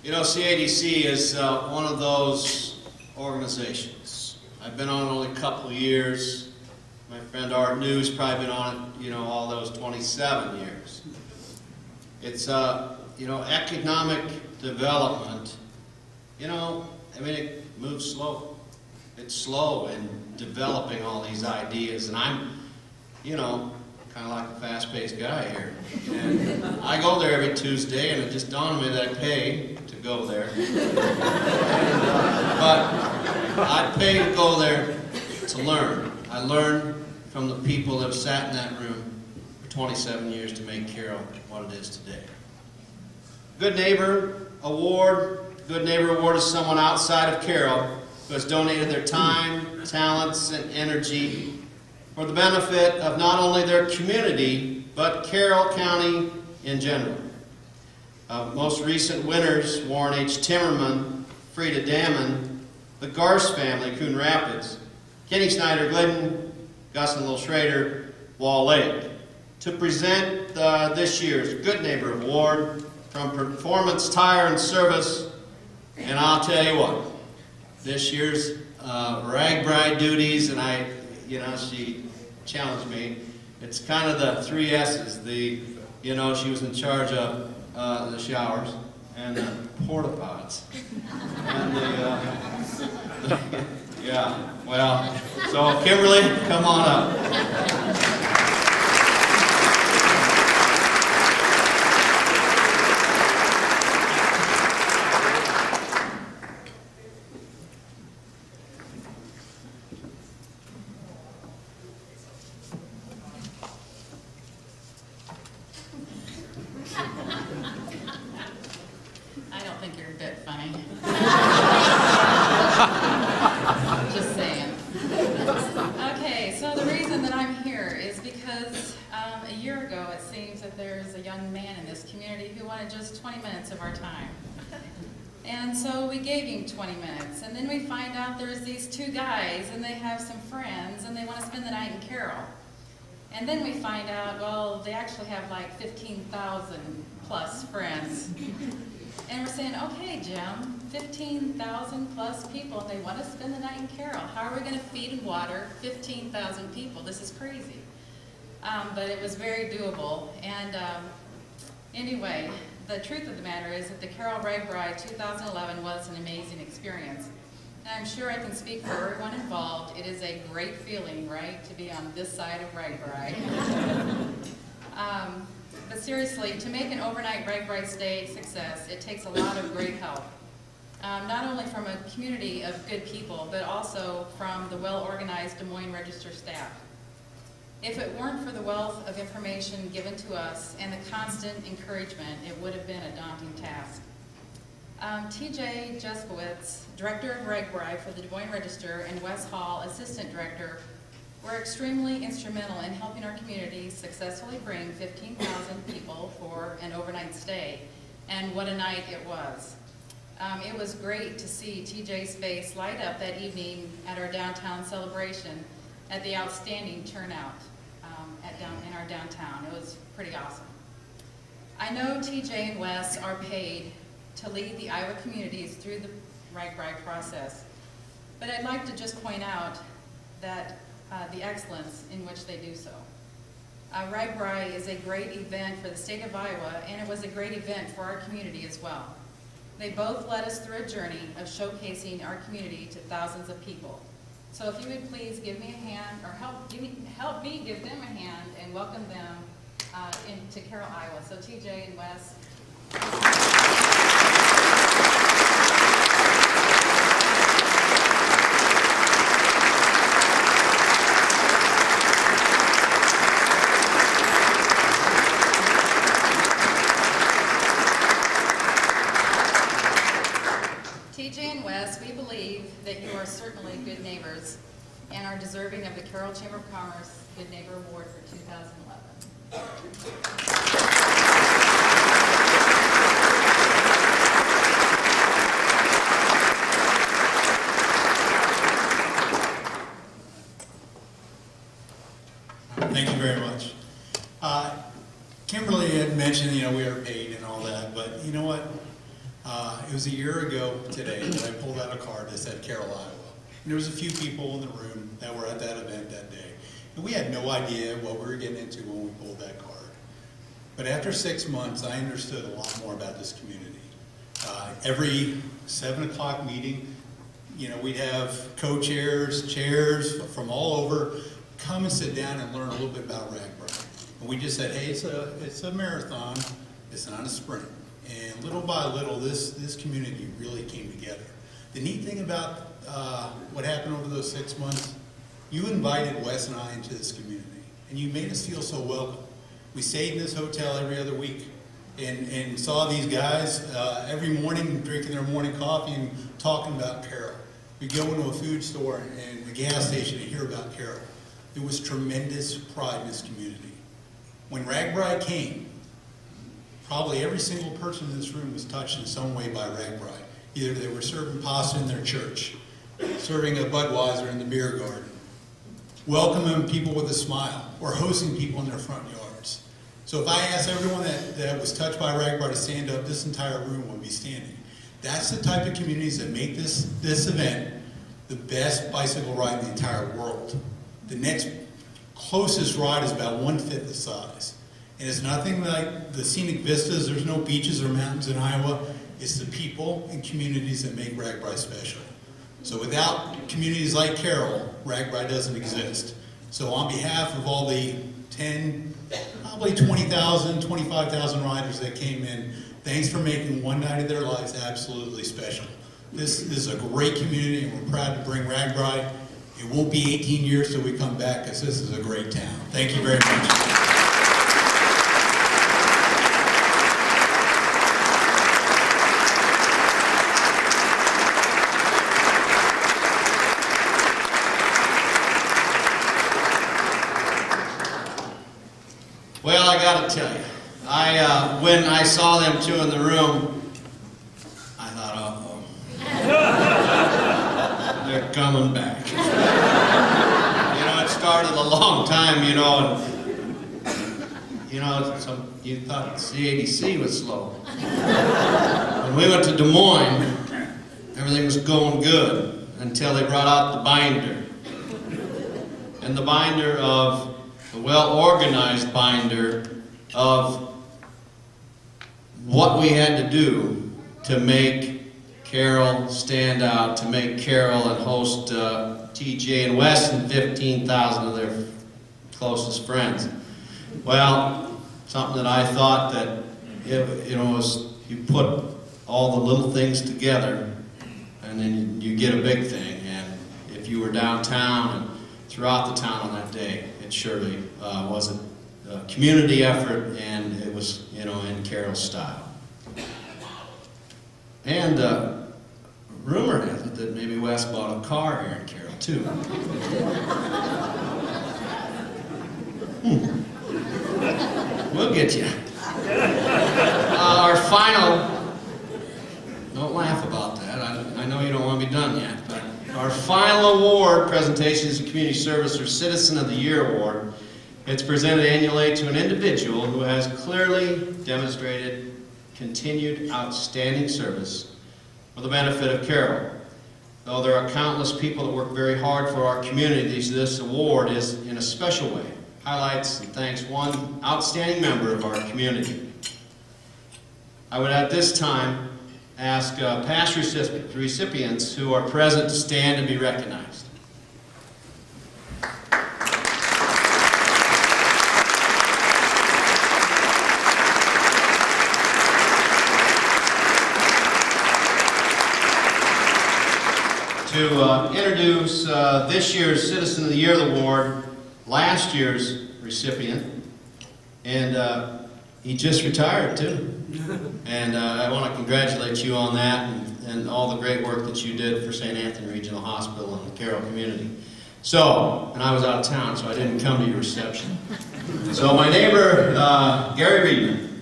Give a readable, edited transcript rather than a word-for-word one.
You know, CADC is one of those organizations. I've been on it only a couple of years. My friend Art New's probably been on it, all those 27 years. It's, economic development, it moves slow. It's slow in developing all these ideas, and I'm, kind of like a fast-paced guy here. And I go there every Tuesday, and it just dawned on me that I pay to go there. But I pay to go there to learn. I learn from the people that have sat in that room for 27 years to make Carroll what it is today. Good Neighbor Award. Good Neighbor Award is someone outside of Carroll who has donated their time, talents, and energy for the benefit of not only their community, but Carroll County in general. Most recent winners, Warren H. Timmerman, Frida Damon, the Garst family, Coon Rapids, Kenny Snyder Glidden, Gus and Lil Schrader, Wall Lake. To present this year's Good Neighbor Award from Performance Tire and Service, and I'll tell you what, this year's Rag Bride duties, and she challenged me. It's kind of the 3 S's. She was in charge of the showers and the porta pots. And so Kimberly, come on up. I don't think you're a bit funny. Just saying. Okay, so the reason that I'm here is because a year ago it seems that there's a young man in this community who wanted just 20 minutes of our time. And so we gave him 20 minutes, and then we find out there's these 2 guys and they have some friends and they want to spend the night in Carroll. And then we find out, well, they actually have like 15,000 plus friends. And we're saying, okay, Jim, 15,000 plus people, and they want to spend the night in Carroll. How are we going to feed and water 15,000 people? This is crazy. But it was very doable. And anyway, the truth of the matter is that the Carroll Rag Bride 2011 was an amazing experience. And I'm sure I can speak for everyone involved. It is a great feeling, right, to be on this side of Rag Bride. But seriously, to make an overnight Rag Bride stay a success, it takes a lot of great help. Not only from a community of good people, but also from the well-organized Des Moines Register staff. If it weren't for the wealth of information given to us and the constant encouragement, it would have been a daunting task. TJ Jeskowitz, Director of Rag Bride for the Des Moines Register, and Wes Hall, Assistant Director, were extremely instrumental in helping our community successfully bring 15,000 people for an overnight stay. And what a night it was. It was great to see TJ's face light up that evening at our downtown celebration at the outstanding turnout in our downtown. It was pretty awesome. I know TJ and Wes are paid to lead the Iowa communities through the Rag Bride process, but I'd like to just point out that the excellence in which they do so. Rag Bride is a great event for the state of Iowa, and it was a great event for our community as well. They both led us through a journey of showcasing our community to thousands of people. So if you would please give me a hand, or help me give them a hand and welcome them into Carroll, Iowa. So TJ and Wes. TJ and Wes, we believe that you are certainly good neighbors and are deserving of the Carroll Chamber of Commerce Good Neighbor Award for 2011. Thank you very much. Kimberly had mentioned, we are paid and all that, but you know what? It was a year ago today that I pulled out a card that said Carroll, Iowa. And there was a few people in the room that were at that event that day. And we had no idea what we were getting into when we pulled that card. But after 6 months, I understood a lot more about this community. Every 7 o'clock meeting, you know, we'd have co-chairs, chairs from all over come and sit down and learn a little bit about RAGBRAI. And we just said, hey, it's a marathon, it's not a sprint. And little by little, this community really came together. The neat thing about what happened over those 6 months, you invited Wes and I into this community, and you made us feel so welcome. We stayed in this hotel every other week and saw these guys every morning drinking their morning coffee and talking about Carroll. We'd go into a food store and a gas station and hear about Carroll. There was tremendous pride in this community. When RAGBRAI came, probably every single person in this room was touched in some way by RAGBRAI. Either they were serving pasta in their church, serving a Budweiser in the beer garden, welcoming people with a smile, or hosting people in their front yards. So if I asked everyone that was touched by RAGBRAI to stand up, this entire room would be standing. That's the type of communities that make this event the best bicycle ride in the entire world. The next closest ride is about 1/5 the size. And it's nothing like the scenic vistas. There's no beaches or mountains in Iowa. It's the people and communities that make RAGBRAI special. So without communities like Carroll, RAGBRAI doesn't exist. So on behalf of all the 10, probably 20,000, 25,000 riders that came in, thanks for making one night of their lives absolutely special. This is a great community, and we're proud to bring RAGBRAI. It won't be 18 years till we come back, because this is a great town. Thank you very much. Well, I gotta tell you, when I saw them two in the room, I thought, uh-oh, they're coming back. You know, it started a long time, you know, and, you know, you thought CADC was slow. When we went to Des Moines, everything was going good until they brought out the binder. And the binder of a well-organized binder of what we had to do to make Carroll stand out, to make Carroll and host TJ and Wes and 15,000 of their closest friends. Well, something that I thought that, you know, was you put all the little things together and then you get a big thing. And if you were downtown and throughout the town on that day, it surely was a community effort, and it was, you know, in Carroll style. And rumor has it that maybe Wes bought a car here in Carroll too. We'll get you. Our final, don't laugh about that, I know you don't want to be done yet, but our final award presentation is the Community Service or Citizen of the Year Award. It's presented annually to an individual who has clearly demonstrated continued outstanding service for the benefit of Carroll. Though there are countless people that work very hard for our communities, this award is, in a special way, highlights and thanks one outstanding member of our community. I would at this time ask past recipients who are present to stand and be recognized. To introduce this year's Citizen of the Year Award, last year's recipient, and he just retired too. And I want to congratulate you on that and all the great work that you did for St. Anthony Regional Hospital and the Carroll community. So, and I was out of town, so I didn't come to your reception. So my neighbor, Gary Reedman,